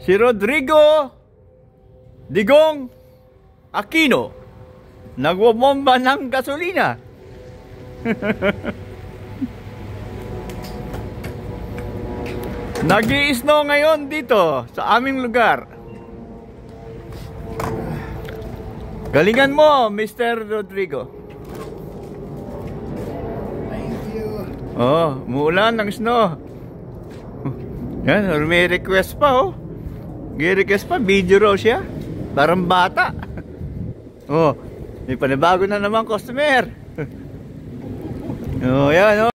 Si Rodrigo Digong Aquino nagwabomba ng gasolina. Nag-i-snow ngayon dito sa aming lugar. Galingan mo, Mr. Rodrigo. Thank you. Oh, muulan ng snow. Yan, may request pa oh. May request pa, video raw siya. Parang bata. Oh, may panibago na naman customer. Oh, yan oh.